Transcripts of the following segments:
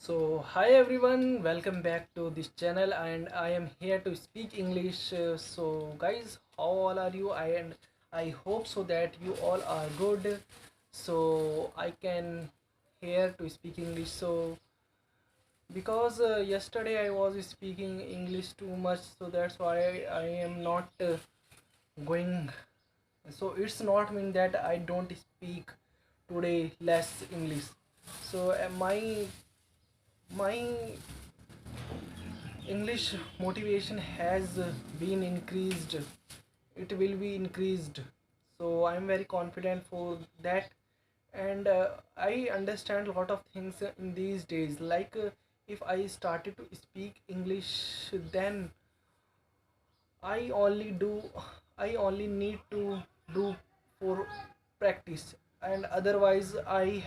Hi everyone, welcome back to this channel, and I am here to speak English. Guys, how all are you? I hope so that you all are good. So, I can here to speak English. Because yesterday I was speaking English too much, so that's why I am not going. So, it's not mean that I don't speak today less English. My English motivation has been increased. It will be increased. So I'm very confident for that, and I understand a lot of things in these days. If I started to speak English, then I only do I only need to do for practice, and otherwise I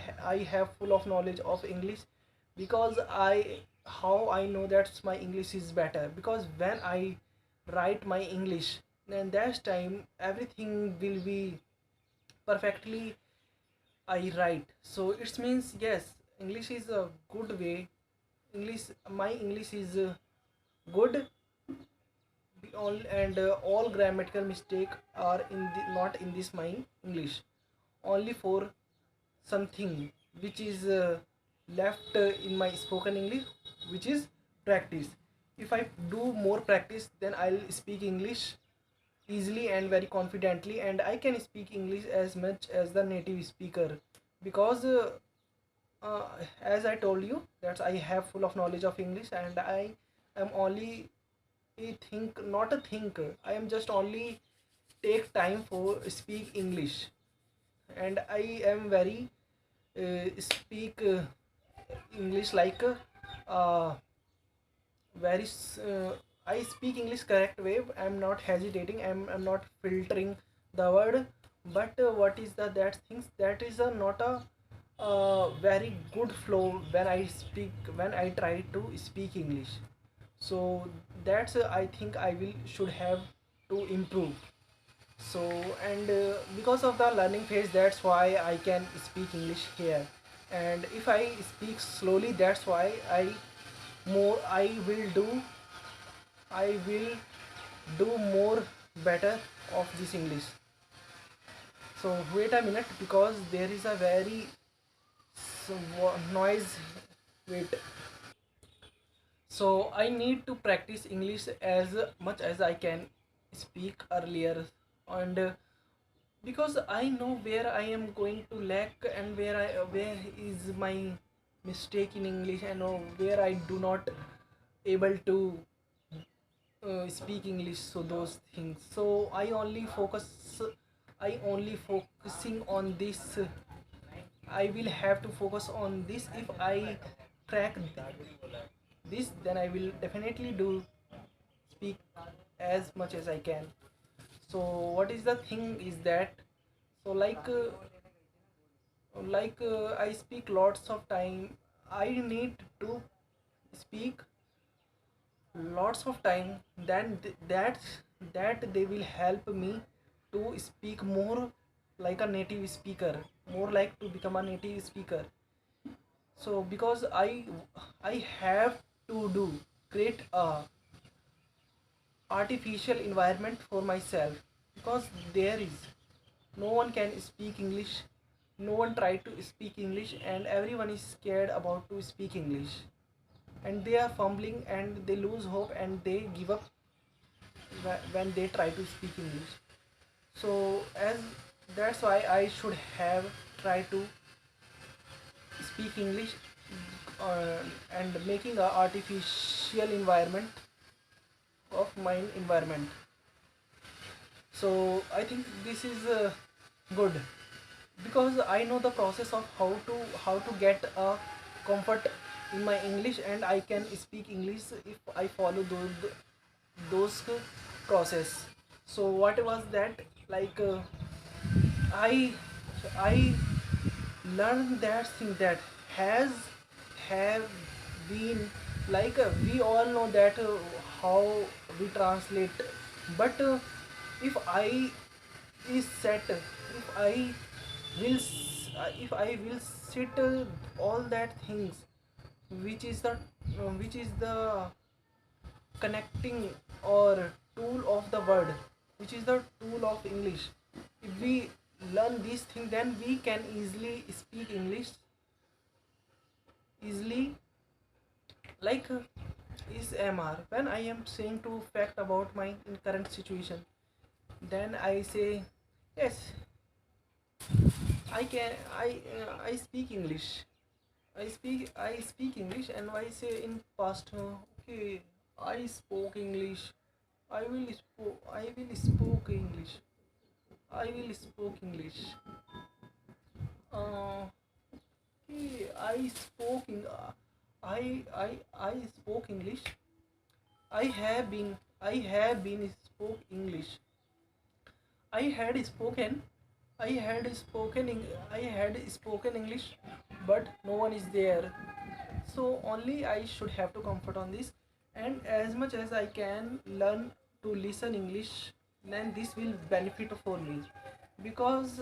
have full of knowledge of English. Because I how I know that my English is better, because when I write my English, then that time everything will be perfectly I write. So it means, yes, English is a good way. My English is good. All grammatical mistake are not in this my English, only for something which is left in my spoken English, which is practice. If I do more practice, then I'll speak English easily and very confidently, and I can speak English as much as the native speaker. Because uh, as I told you, that I have full of knowledge of English, and I am only a think not a think, I am just only take time for speak English. And I am very speak English like uh, very I speak English correct way. I'm not hesitating, I'm not filtering the word. But what is the that things that is a not a very good flow when I try to speak English. So that's I think I will should have to improve. So, and because of the learning phase, that's why I can speak English here. And if I speak slowly, that's why I will do more better of this English. So wait a minute, because there is a very noise. Wait. So I need to practice English as much as I can speak earlier. And because I know where I am going to lack, and where is my mistake in English, and where I do not able to speak English. So those things, so I only focusing on this. I will have to focus on this. If I crack this, then I will definitely do speak as much as I can. So what is the thing is that, so I speak lots of time. I need to speak lots of time. Then that they will help me to speak more like a native speaker, more like to become a native speaker. So because I have to do create a artificial environment for myself, because there is no one can speak English, no one try to speak English, and everyone is scared about to speak English, and they are fumbling, and they lose hope, and they give up when they try to speak English. So as that's why I should have tried to speak English, uh, and making a artificial environment of my environment. So I think this is good, because I know the process of how to get a comfort in my English, and I can speak English if I follow those process. So what was that, like I I learned that thing that has have been, we all know that how we translate. But if I is set if I will sit all that things which is the connecting or tool of the word, which is the tool of English. If we learn these things, then we can easily speak English easily. Like is MR, when I am saying to fact about my in current situation, then I say yes, I speak English. I speak English, and I say in past, okay, I spoke English. I will spoke English. I will spoke English. Okay, I spoke English. I have been spoke English. I had spoken I had spoken English, but no one is there. So only I should have to comfort on this, and as much as I can learn to listen English, then this will benefit for me, because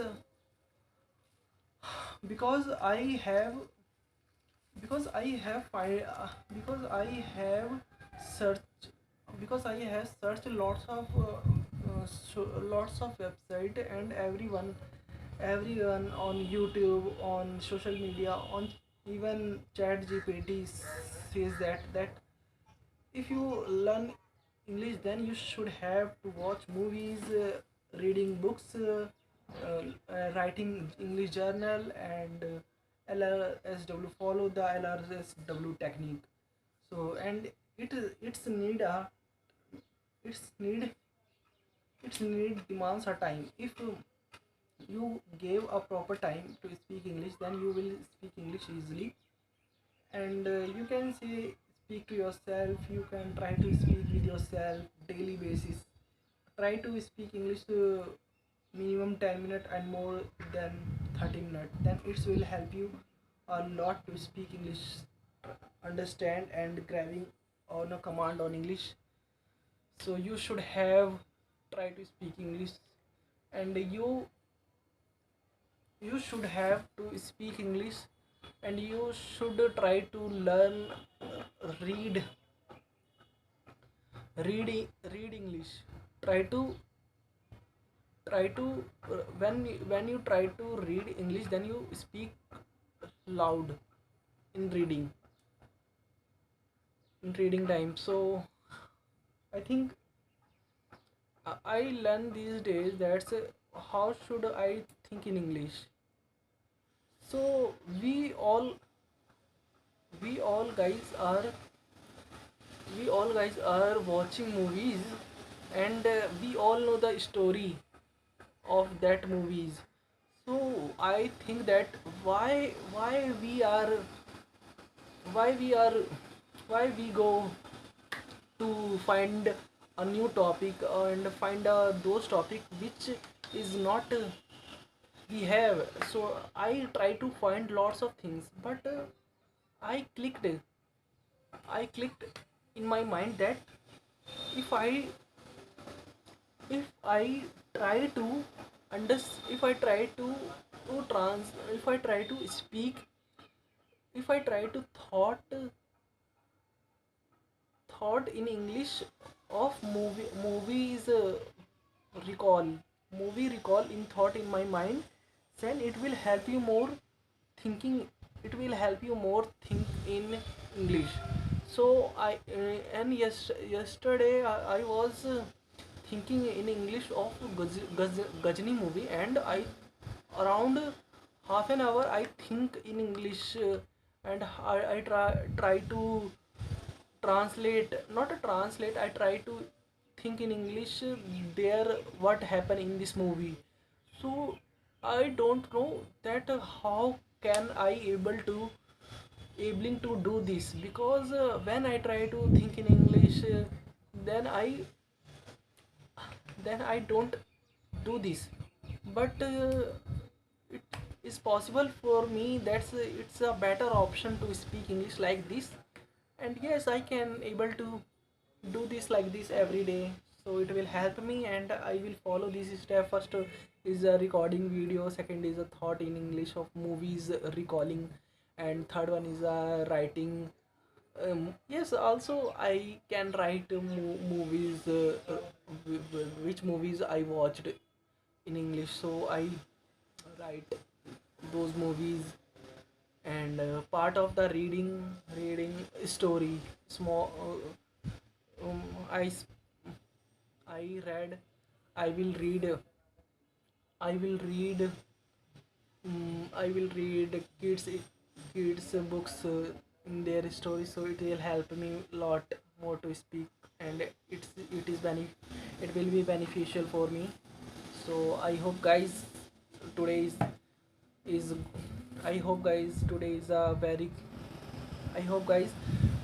because I have because I have because I have searched lots of lots of website, and everyone on YouTube, on social media, on even chat GPT says that if you learn English, then you should have to watch movies, reading books, writing English journal, and LRSW, follow the LRSW technique. So, and it's need a it's need its need demands a time. If you gave a proper time to speak English, then you will speak English easily, and you can say speak to yourself. You can try to speak with yourself daily basis. Try to speak English minimum 10 minutes and more than 30 minutes. Then it will help you a lot to speak English, understand and grabbing on a command on English. So you should have try to speak English, and you should have to speak English, and you should try to learn, read read English. Try to when you try to read English, then you speak loud in reading time. So I think I learn these days that's how should I think in English. So we all guys are we all guys are watching movies, and we all know the story of that movies. So I think that why we are why we are why we go to find a new topic and find those topic which is not we have. So I try to find lots of things, but i clicked I clicked in my mind that if i if I try to under if I try to trans if I try to speak, if I try to thought in English of movies, recall recall in thought in my mind, then it will help you more thinking. It will help you more think in English. So I and yesterday I was thinking in English of Gajni movie, and I around half an hour I think in English, and I try to translate, not a translate, I try to think in English there what happened in this movie. So I don't know that how can I able to do this, because when I try to think in English, then I don't do this. But it is possible for me. That's it's a better option to speak English like this, and yes, I can able to do this like this every day. So it will help me, and I will follow this step. First is a recording video, second is a thought in English of movies, recalling, and third one is writing. Yes, also I can write movies, which movies I watched in English, so I write those movies. And part of the reading story, small, um, I s- I read, I will read, I will read, I will read kids books in their stories, so it will help me a lot more to speak, and it will be beneficial for me. So I hope guys today is I hope guys today is a very I hope guys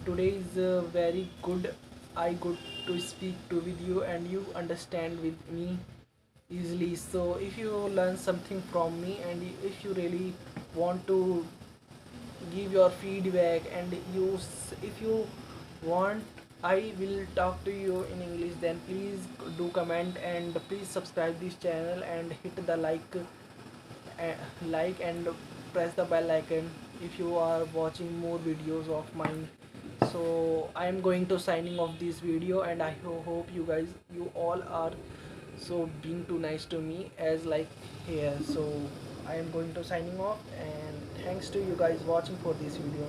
today is very good. I good to speak to with you and you understand with me easily. So if you learn something from me and if you really want to give your feedback, and if you want I will talk to you in English, then please do comment and please subscribe this channel and hit the like and press the bell icon if you are watching more videos of mine. So I am going to signing off this video, and I hope you all are so being too nice to me as like here. So I am going to signing off, and thanks to you guys watching for this video.